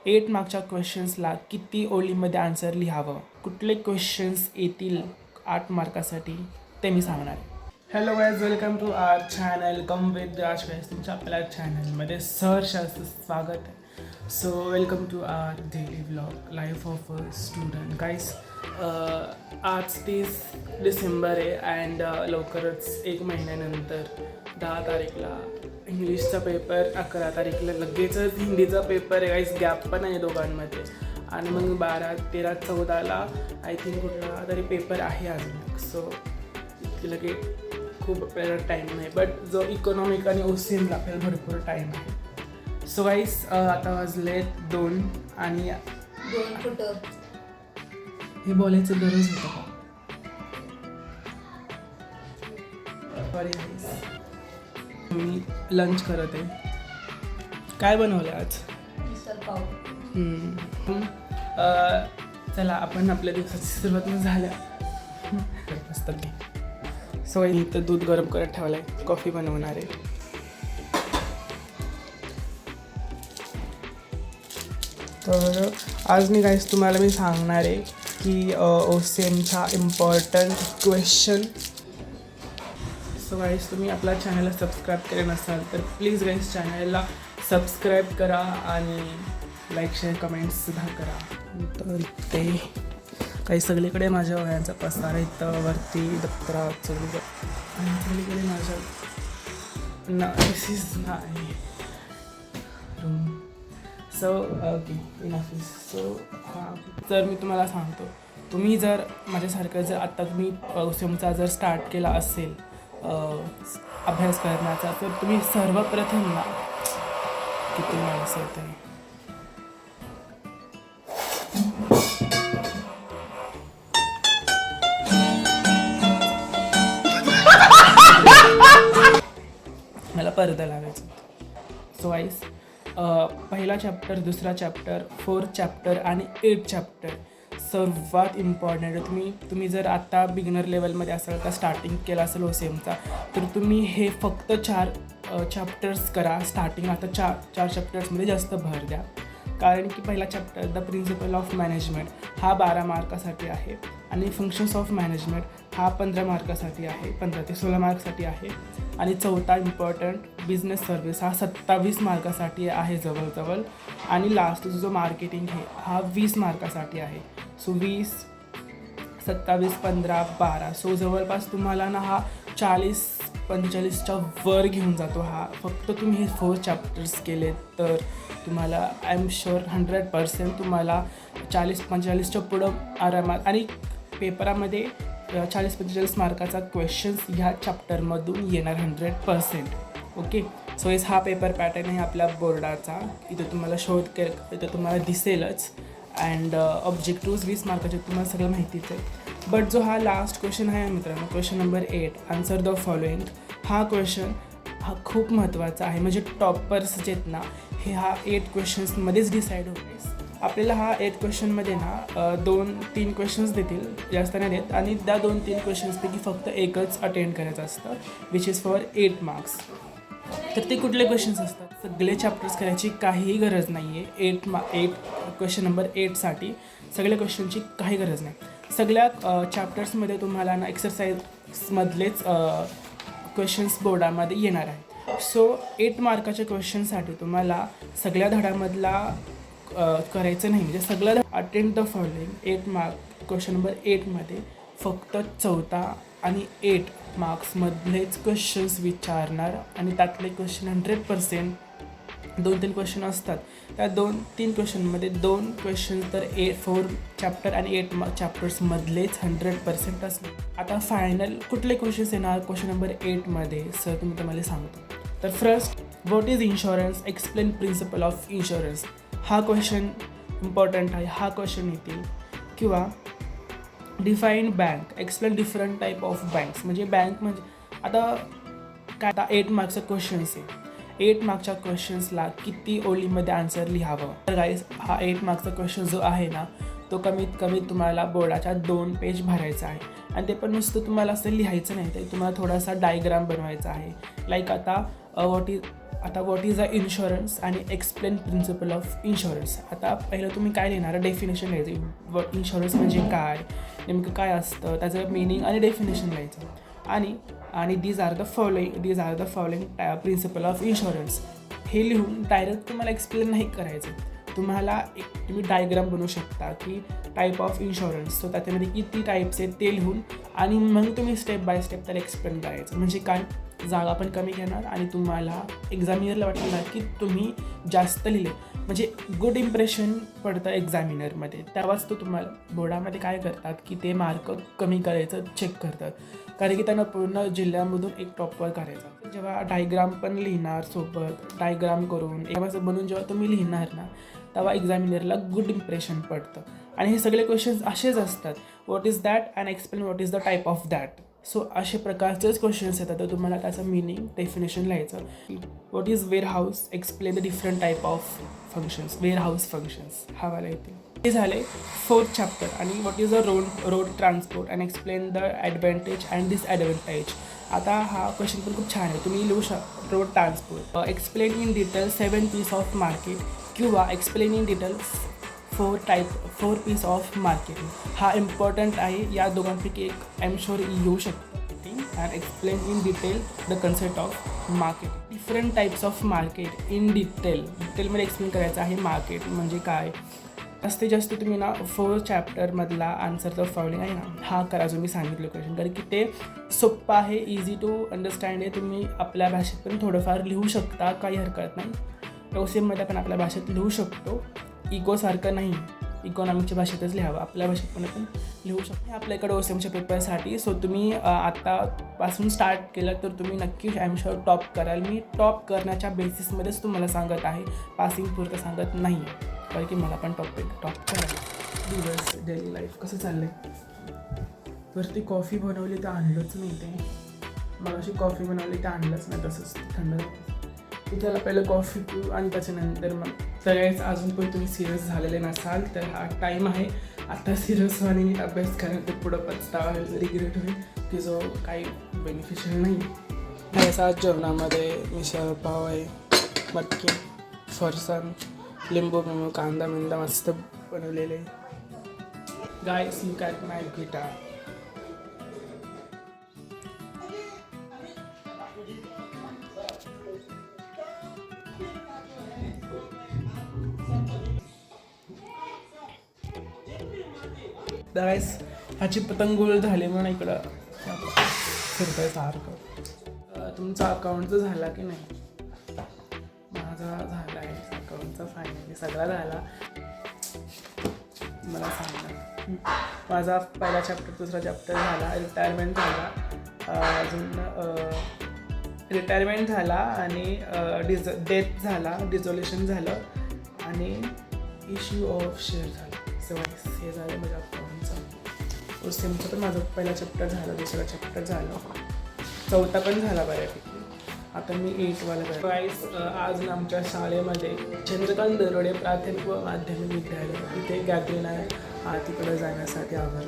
8 मार्कच्या क्वेश्चन्सला किती ओळीमध्ये आन्सर लिहावं, कुठले क्वेश्चन्स येतील 8 मार्कासाठी ते मी सांगणार आहे. Hello guys, welcome to our channel come with Raj guys. तुमच्या आपल्या चॅनलमध्ये सहर्ष असं स्वागत आहे. So welcome to our daily vlog life of a student guys. आज 30 डिसेंबर आहे अँड लवकरच 1 महिन्यानंतर 10 तारीखला इंग्लिशचा पेपर, 11 तारीखला लगेचच हिंदीचा पेपर आहे गाईज. गॅप पण आहे दोघांमध्ये. आणि मग 12, 13, 14ला आय थिंक कुठला तरी पेपर आहे अजून. सो लगे खूप आपल्याला टाईम नाही, बट जो इकॉनॉमिक आणि OCMला आपल्याला भरपूर टाईम आहे. सो गाईज, आता वाजले 2 आणि 2 कुठं हे बोलायचं गरज होतं का? सॉरी गाईज, मी लंच करत आहे. काय बनवलं आज? मिसळ पाव. चला आपण आपल्या दिवसाची सुरुवात झाल्या मस्त की. सो इथं दूध गरम करत ठेवलं आहे, कॉफी बनवणार आहे. तर आज तुम्हाला मी सांगणार आहे की OCMचा इम्पॉर्टंट क्वेश्चन. सो गाईज, तुम्ही आपल्या चॅनलला सबस्क्राईब केलं नसाल तर प्लीज गाईज चॅनलला सबस्क्राईब करा आणि लाईक शेअर कमेंट्ससुद्धा करा. तर ते काही सगळीकडे माझ्या वह्यांचा पसारा इथं वरती दप्तरात सगळीकडे आणि सगळीकडे माझ्या this is my room. So okay, enough is. So हां, तर मी तुम्हाला सांगतो, तुम्ही जर माझ्यासारखं जर आत्ता तुम्ही OCMचा जर स्टार्ट केला असेल अभ्यास करण्याचा, तर तुम्ही सर्वप्रथम ना किती माणसं होत आहे मला पडदा लावायचं. सो वाईस, पहिला चॅप्टर, दुसरा चॅप्टर, 4th चॅप्टर आणि 8th चॅप्टर सर्वात इम्पॉर्टंट आहे. तुम्ही जर आता बिगिनर लेवलमध्ये असाल का, स्टार्टिंग केला असेल OCMचा, तर तुम्ही हे फक्त 4 चॅप्टर्स करा स्टार्टिंग. आता 4 चॅप्टर्समध्ये जास्त भर द्या, कारण की पहिला chapter the principle of management हा 12 मार्कासाठी आहे आणि फंक्शन्स ऑफ मॅनेजमेंट हा 15 मार्कासाठी आहे, 15 ते 16 मार्कसाठी आहे. आणि चौथा इम्पॉर्टंट बिझनेस सर्व्हिस हा 27 मार्कासाठी आहे जवळजवळ. आणि लास्ट जो मार्केटिंग आहे हा 20 मार्कासाठी आहे. सो 20, 27, 15, 12. सो जवळपास तुम्हाला ना हा 40-45च्या वर घेऊन जातो. हा फक्त तुम्ही हे 4 चॅप्टर्स केले तर तुम्हाला आय एम शुअर 100% तुम्हाला 40-45च्या पुढं आरामात. आणि पेपरामध्ये 40-45 मार्काचा क्वेश्चन्स ह्या चॅप्टरमधून येणार 100%. ओके. सो हेच हा पेपर पॅटर्न आहे आपल्या बोर्डाचा. इथं तुम्हाला इथं तुम्हाला दिसेलच. अँड ऑब्जेक्टिव्ज 20 मार्काचे तुम्हाला सगळं माहितीच आहे. बट जो हा लास्ट क्वेश्चन आहे मित्रांनो, question number 8, answer the following, हा क्वेश्चन हा खूप महत्त्वाचा आहे. म्हणजे टॉपर्स जे आहेत ना, हे हा 8 क्वेश्चन्समध्येच डिसाईड होते. आपल्याला हा 8 क्वेश्चनमध्ये ना 2-3 क्वेश्चन्स देतील, जास्त नाही देत. आणि त्या 2-3 क्वेश्चन्सपैकी फक्त एकच अटेंड करायचं असतं, विच इज फॉर 8 मार्क्स. तर ते कुठले क्वेश्चन्स असतात? सगळे चॅप्टर्स करायची काहीही गरज नाही आहे. 8 क्वेश्चन नंबर 8साठी सगळ्या क्वेश्चनची काही गरज नाही. सगळ्या चॅप्टर्समध्ये तुम्हाला ना एक्सरसाइजमधलेच क्वेश्चन्स बोर्डामध्ये येणार आहे. सो 8 मार्काच्या क्वेश्चनसाठी तुम्हाला सगळ्या धड्यामधला करायचं नाही. म्हणजे सगळं attend the following 8 mark question number 8मध्ये फक्त 4था आणि 8 मार्क्समधलेच क्वेश्चन्स विचारणार. आणि त्यातले क्वेश्चन 100%, 2-3 क्वेश्चन असतात. त्या 2-3 क्वेश्चनमध्ये 2 क्वेश्चन तर 4 चॅप्टर आणि 8 चॅप्टर्समधलेच 100% असले. आता फायनल कुठले क्वेश्चन्स येणार क्वेश्चन नंबर 8मध्ये सर तुम्ही तुम्हाला सांगतो. तर first, what is insurance, explain principle of insurance. हा क्वेश्चन इम्पॉर्टंट आहे, हा क्वेश्चन येतील. किंवा define bank, explain different type of banks. म्हणजे बँक म्हणजे आता काय, आता 8 मार्क्सचा क्वेश्चन्स आहे. 8 मार्क्सच्या क्वेश्चन्सला किती ओळीमध्ये आन्सर लिहावं. तर गाईज, हा 8 मार्क्सचा क्वेश्चन जो आहे ना, तो कमीत कमी तुम्हाला बोर्डाच्या 2 पेज भरायचा आहे. आणि ते पण नुसतं तुम्हाला असं लिहायचं नाही, तर तुम्हाला थोडासा डायग्राम बनवायचा आहे. लाईक आता व्हॉट इज अ इन्शुरन्स आणि एक्सप्लेन प्रिन्सिपल ऑफ इन्शुरन्स. आता पहिलं तुम्ही काय लिहिणार, डेफिनेशन लिहायचं. इन्शुरन्स म्हणजे काय, नेमकं काय असतं, त्याचं मिनिंग आणि डेफिनेशन लिहायचं. आणि these are the following principle of insurance हे लिहून डायरेक्ट तुम्हाला एक्सप्लेन नाही करायचं. तुम्ही डायग्राम बनवू शकता की टाईप ऑफ इन्शुरन्स, सो त्याच्यामध्ये किती टाईप्स आहेत ते लिहून आणि मग तुम्ही स्टेप बाय स्टेप त्याला एक्सप्लेन करायचं. म्हणजे काय, जागा पण कमी घेणार आणि तुम्हाला एक्झामिनरला वाटणार की तुम्ही जास्त लिहिले, म्हणजे गुड इम्प्रेशन पडतं एक्झामिनरमध्ये. तेव्हाच तो तुम्हाला बोर्डामध्ये काय करतात की ते मार्क कमी करायचं चेक करतात, कारण की त्यांना पूर्ण जिल्ह्यामधून एक टॉपर करायचा. जेव्हा डायग्राम पण लिहिणार सोबत, डायग्राम करून एवढं बनवून जेव्हा तुम्ही लिहिणार ना, तेव्हा एक्झामिनरला गुड इम्प्रेशन पडतं. आणि हे सगळे क्वेश्चन्स असेच असतात, what is that and explain what is the type of that. So असे प्रकारचेच क्वेश्चन्स येतात, तर तुम्हाला त्याचं मिनिंग डेफिनेशन लिहायचं. What is warehouse, explain the different type of functions, warehouse functions हा वाला येते. हे झाले 4th चॅप्टर. आणि what is a road transport and explain the advantage and disadvantage. आता हा क्वेश्चन पण खूप छान आहे, तुम्ही लिहू शकता. Road transport explain in detail 7 piece of market किंवा explain in detail 4 piece of marketing. हा इम्पॉर्टंट आहे, या दोघांपैकी एक आय एम शुअर येऊ शकतं. And explain in detail the concept of market. Different types of market in डिटेलमध्ये explain करायचं आहे. मार्केट म्हणजे काय, जास्तीत जास्त तुम्ही ना 4 चॅप्टरमधला आन्सरचं फॉलोइंग आहे ना, हा करा जो मी सांगितलं क्वेश्चन, कारण की ते सोप्पं आहे, इझी टू अंडरस्टँड आहे. तुम्ही आपल्या भाषेत पण थोडंफार लिहू शकता, काही हरकत नाही. OCMमध्ये पण आपल्या भाषेत लिहू शकतो, इकोसारखं नाही, इकॉनॉमिकच्या भाषेतच लिहावं, आपल्या भाषेत पण लिहू शकतो. आपल्याकडे OCMच्या पेपरसाठी. सो तुम्ही आतापासून स्टार्ट केलं तर तुम्ही नक्की आय एम शुअर टॉप कराल. मी टॉप करण्याच्या बेसिसमध्येच तुम्हाला सांगत आहे, पासिंग पुरतं सांगत नाही आहे, कारण की मला पण टॉप करायला. दिवस डेली लाईफ कसं चाललं आहे. वरती कॉफी बनवली तर आणलंच नाही, ते मला अशी कॉफी बनवली तर आणलंच नाही, तसंच थंड. की त्याला पहिलं कॉफी पिऊ आणि त्याच्यानंतर मग सगळ्याच. अजून पण तुम्ही सिरियस झालेले नसाल तर हा टाईम आहे आता सिरियस व्हा आणि अभ्यास करायला. ते पुढं पछतावा रिग्रेट होईल की जो काही बेनिफिशियल नाही. त्याचा आज जेवणामध्ये मिसळ पाव आहे, मटकी, फरसाण, लिंबू बिंबू, कांदा मिंदा मस्त बनवलेले. गाईस लुक ॲट माय गिटार. गाईस ह्याची पतंग गोल झाली म्हणून इकडं फिरतोय सारखं. तुमचा अकाउंटचं झाला की नाही? माझा झाला आहे अकाउंटचा, फायनली सगळा झाला. मला सांगा, माझा पहिला चॅप्टर, दुसरा चॅप्टर झाला, रिटायरमेंट झाला, अजून रिटायरमेंट झाला आणि डेथ झाला, डिझोल्युशन झालं आणि इश्यू ऑफ शेअर झाला. हे झालं माझ्या अकाउंटचं. OCMचं पण माझं पहिला चॅप्टर झालं, दुसरा चॅप्टर झालं, चौथा पण झाला बऱ्यापैकी. आता मी 8वाला गाईस. आज आमच्या शाळेमध्ये चंद्रकांत दरोडे प्राथमिक व माध्यमिक विद्यालय इथे गॅदरिंग आहे. तिकडे जाण्यासाठी आभार.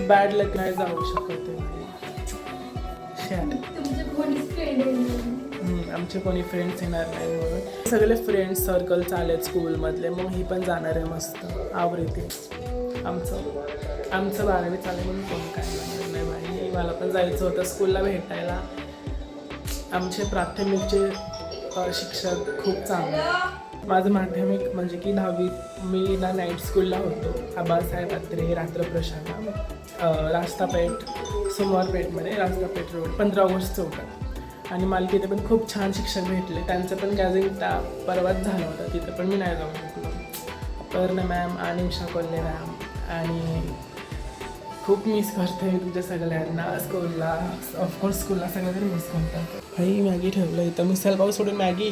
बॅड लक नाही जाऊ शकत आहे. आमचे कोणी फ्रेंड्स येणार नाही म्हणून. सगळे फ्रेंड्स सर्कल चालेत स्कूलमधले, मग ही पण जाणार आहे मस्त आवडते. आमचं 12वी चालेल म्हणून कोण काय जाणार नाही बाई. मला पण जायचं होतं स्कूलला भेटायला. आमचे प्राथमिकचे शिक्षक खूप चांगले. माझं माध्यमिक म्हणजे की 10वी मी ना नाईट स्कूलला होतो, आबासाहेब अत्रे रात्रप्रशाला, रास्तापेठ, सोमवारपेठमध्ये, रास्तापेठ रोड, 15 ऑगस्ट चौकात. आणि मला तिथे पण खूप छान शिक्षक भेटले. त्यांचं पण गॅदरिंग त्या परवाच झालं होतं, तिथं पण मी नाही जाऊ शकलो. अपर्णा मॅम आणि उषा कोल्हे मॅम, आणि खूप मिस करते मी तुमच्या सगळ्यांना. स्कूलला ऑफकोर्स स्कूलला सगळ्यांना मिस करतात. काही मॅगी ठेवलं इथं, मिसल पाव सोडून मॅगी.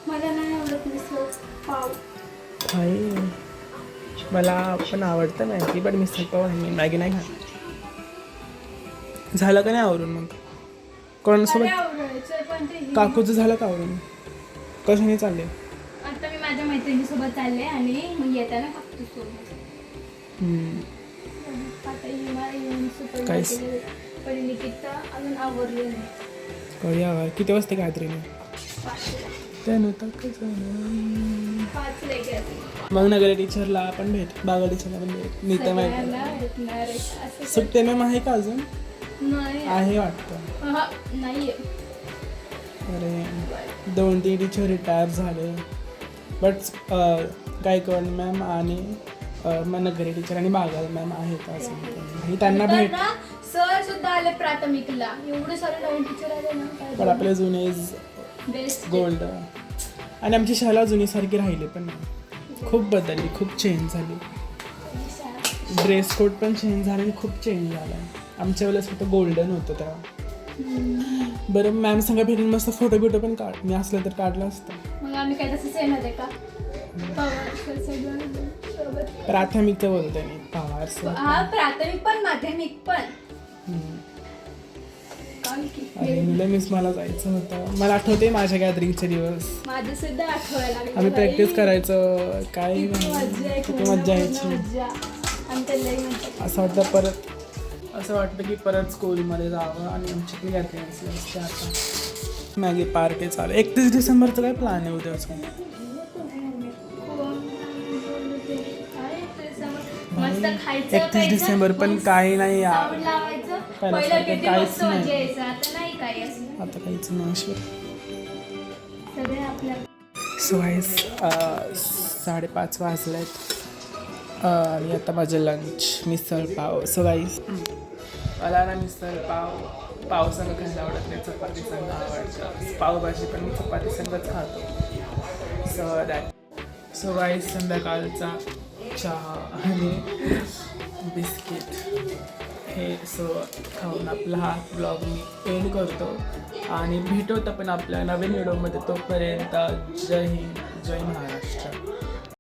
मला नाही आवडत मिसळ पाव. मला पण आवडतं मॅगी, पण मिसल पाव आहे, मी मॅगी नाही खात. झालं का नाही आवरून? मग कोणासोबत? काकूचं झालं का आवरून? कशाने चालले? आता मी माझ्या मैत्रिणीसोबत चालले आणि मग येताना काकू सोबत. आता काहीच पण निकिता अजून आवरली नाही. करूया. किती वाजता गॅदरिंग? 5 लेके मग नगर टीचरला आपण भेट, बागा टीचरला पण भेट. नीता माहिती सुट्टे मॅम आहे का अजून? नाही आहे वाटतं. नाहीये. अरे 2-3 टीचर रिटायर झाले. बट गायकवाड मॅम आणि नगरी टीचर आणि बागाल मॅम आहेत अजून. त्यांना भेट. सर सुद्धा आले प्राथमिकला. एवढे सारे नवीन टीचर आले ना. पण आपले जुने बेस्ट गोल्ड. आणि आमची शाळा जुनीसारखी राहिली पण नाही. खूप बदलली, खूप चेंज झाली. ड्रेस कोड पण चेंज झाले आणि खूप चेंज झाला. आमच्या वेळेस फक्त गोल्डन होतं तेव्हा. बरं मॅम सांगा भेटून मस्त फोटो बिटो पण काढ. मी असलं तर काढलं असतं. मग आम्ही काय तसंच येणार आहे का? प्राथमिकचं बोलते मी. पवार सर. हा प्राथमिक पण माध्यमिक पण. अरे मिस मला जायचं होतं. मला आठवते माझ्या गॅदरिंगचे दिवस. माझं सुद्धा आठवायला लागलं. आम्ही प्रॅक्टिस करायचं. काय किती मज्जा यायची. आमच्या लई मज्जा. असं वाटतं की परत स्कूलमध्ये जावं आणि आमची गॅदरिंग असते. आता मॅगी पार्टी चालू. 31 डिसेंबरचं काय प्लॅन आहे उद्याचं? मस्त खायचं 31 डिसेंबर पण काही नाही यार. साऊंड लावायचं. पहिलं पहिलं किती काहीच मस्त नाही. मजा यायचं. आता नाही काही असं. आता काहीच नाही. सगळे आपल्या सो गाईस 5:30 वाजलेत आणि आता माझं lunch misal pav. So guys मला ना मिसळ पाव संग खायला आवडत नाही, चपाती संग आवडतं. पावभाजी पण मी चपाती संगच खातो. सो गाईस संध्याकाळचा चहा आणि बिस्किट हे खाऊन आपला हा ब्लॉग मी एंड करतो आणि भेटवतं पण आपल्या नवीन व्हिडिओमध्ये. तोपर्यंत जय हिंद, जय महाराष्ट्र.